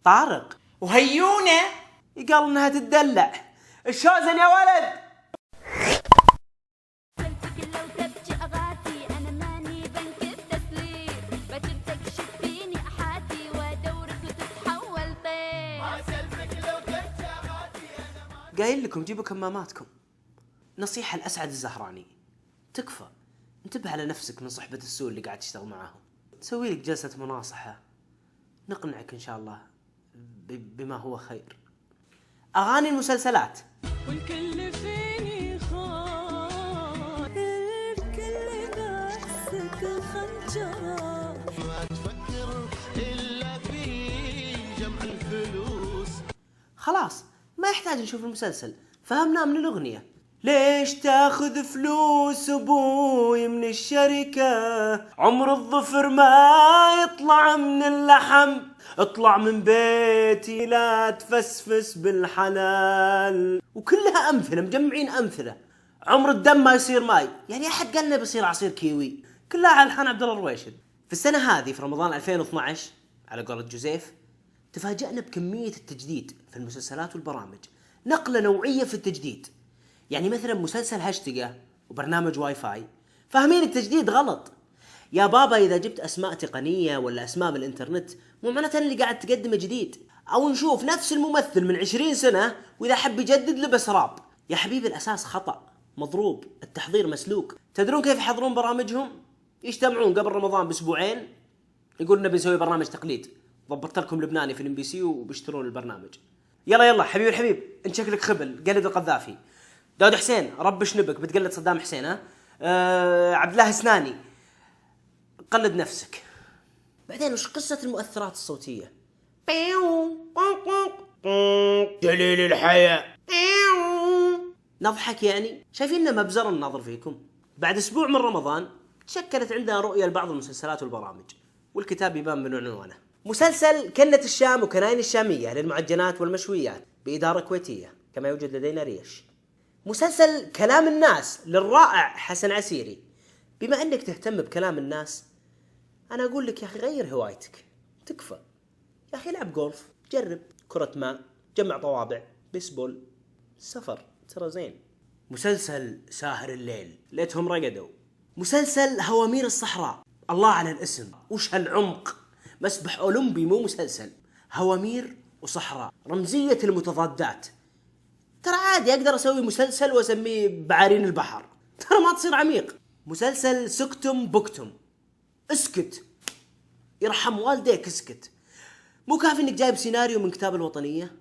طارق وهيونة قال انها تدلع. الشوزن يا ولد. قايل لكم جيبوا كماماتكم. نصيحة لأسعد الزهراني، تكفى، انتبه على نفسك من صحبة السوء اللي قاعد تشتغل معاهم. تسوي لك جلسة مناصحة نقنعك إن شاء الله بما هو خير. أغاني المسلسلات. والكل فيني خاف، الكل بحسك خنجرة، ما تفكر إلا في جمع الفلوس. خلاص ما يحتاج نشوف المسلسل، فهمناه من الأغنية. ليش تاخذ فلوس أبوي من الشركة؟ عمر الظفر ما يطلع من اللحم. اطلع من بيتي لا تفسفس بالحلال. وكلها أمثلة، مجمعين أمثلة. عمر الدم ما يصير ماي، يعني أحد قالنا بيصير عصير كيوي. كلها على الحان عبد الله الرويشد. في السنة هذه في رمضان 2012 على قولة جوزيف تفاجأنا بكمية التجديد في المسلسلات والبرامج. نقلة نوعية في التجديد. يعني مثلا مسلسل هاشتقة وبرنامج واي فاي فاهمين التجديد غلط. يا بابا إذا جبت أسماء تقنية ولا أسماء من الإنترنت مو معناته اللي قاعد تقدمه جديد. أو نشوف نفس الممثل من 20 سنة وإذا حب يجدد لبس راب. يا حبيبي الأساس خطأ مضروب، التحضير مسلوك. تدرون كيف يحضرون برامجهم؟ يجتمعون قبل رمضان بأسبوعين يقول نبي نسوي برنامج تقليد. ضبطت لكم لبناني في الام بي سي وبيشترون البرنامج. يلا حبيبي الحبيب انت شكلك خبل قلد القذافي. داود حسين ربش نبك بتقلد صدام حسين ها؟ عبد الله سناني قلد نفسك. بعدين وش قصة المؤثرات الصوتية؟ دليل الحياة. نضحك يعني شايفيننا مبزر النظر فيكم. بعد اسبوع من رمضان تشكلت عندنا رؤية لبعض المسلسلات والبرامج والكتاب يبان من عنوانه. مسلسل كنة الشام وكناين الشامية للمعجنات والمشويات بإدارة كويتية كما يوجد لدينا ريش. مسلسل كلام الناس للرائع حسن عسيري. بما أنك تهتم بكلام الناس أنا أقول لك يا أخي غير هوايتك، تكفى يا أخي العب جولف، جرب كرة ماء، جمع طوابع، بيسبول، سفر ترى زين. مسلسل ساهر الليل ليتهم رقدوا. مسلسل هوامير الصحراء، الله على الاسم وش هالعمق. مسبح أولمبي مو مسلسل. هوامير وصحراء رمزية المتضادات. ترى عادي أقدر أسوي مسلسل وأسميه بعارين البحر، ترى ما تصير عميق. مسلسل سكتم بكتم، اسكت يرحم والديك اسكت. مو كافي انك جايب سيناريو من كتاب الوطنية؟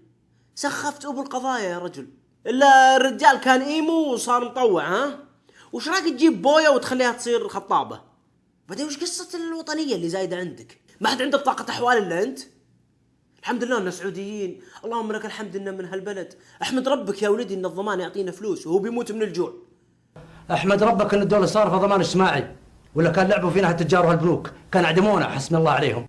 سخفت ابو القضايا يا رجل. الا الرجال كان ايمو وصار مطوع ها؟ وش رايك تجيب بويا وتخليها تصير خطابة؟ بعدين وش قصة الوطنية اللي زايدة عندك؟ ما حد عنده بطاقة احوال الا انت. الحمد لله اننا سعوديين، اللهم لك الحمد اننا من هالبلد. احمد ربك يا ولدي ان الضمان يعطينا فلوس وهو بيموت من الجوع. احمد ربك ان الدولة صارفة ضمان اجتماعي، ولا كان لعبوا فينا هالتجار وهالبنوك كان عدمونا حسبنا الله عليهم.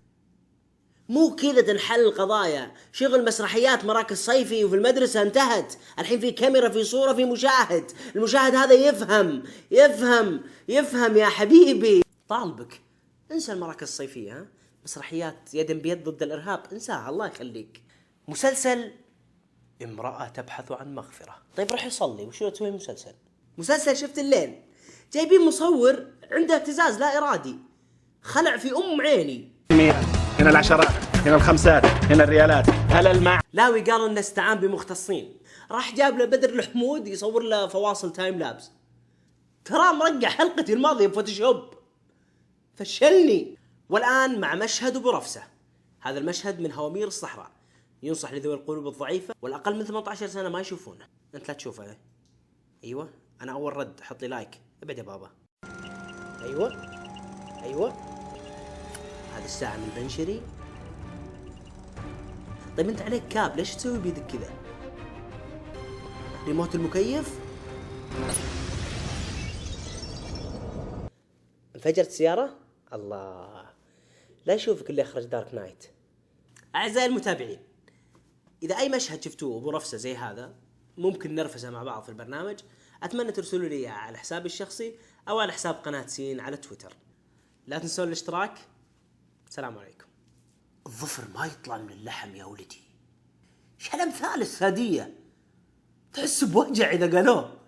مو كذا تنحل القضايا. شغل مسرحيات مراكز صيفي وفي المدرسة انتهت. الحين في كاميرا في صورة في مشاهد. المشاهد هذا يفهم يا حبيبي. طالبك انسى المراكز الصيفية ها؟ مسرحيات يد بيد ضد الإرهاب انساها الله يخليك. مسلسل امرأة تبحث عن مغفرة. طيب روح يصلي وشو تسوي مسلسل شفت الليل. جايبين مصور عنده اهتزاز لا إرادي خلع في عيني. هنا العشرات، هنا الخمسات، هنا الريالات، هلا لاوي قال انه استعان بمختصين. راح جاب له بدر الحمود يصور له فواصل تايم لابس. ترى مرقع حلقتي الماضية بفوتوشوب فشلني. والآن مع مشهد أبو رفسة. هذا المشهد من هوامير الصحراء، ينصح لذوي القلوب الضعيفة والأقل من 18 سنة ما يشوفونه. أنت لا تشوفه. أيوة أنا أول رد حط لي لايك. ابعد يا بابا. أيوة هذه الساعة من بنشري. طيب أنت عليك كاب ليش تسوي بيدك كذا؟ ريموت المكيف. انفجرت السيارة؟ الله لا يشوفك اللي أخرج دارك نايت. أعزائي المتابعين، إذا أي مشهد شفتوه أبو رفسة زي هذا ممكن نرفسه مع بعض في البرنامج، أتمنى ترسلوا لي على حسابي الشخصي أو على حساب قناة سين على تويتر. لا تنسون الاشتراك. السلام عليكم. الظفر ما يطلع من اللحم يا ولدي. ايش هالامثال السادية؟ تحس بوجع اذا قالوه.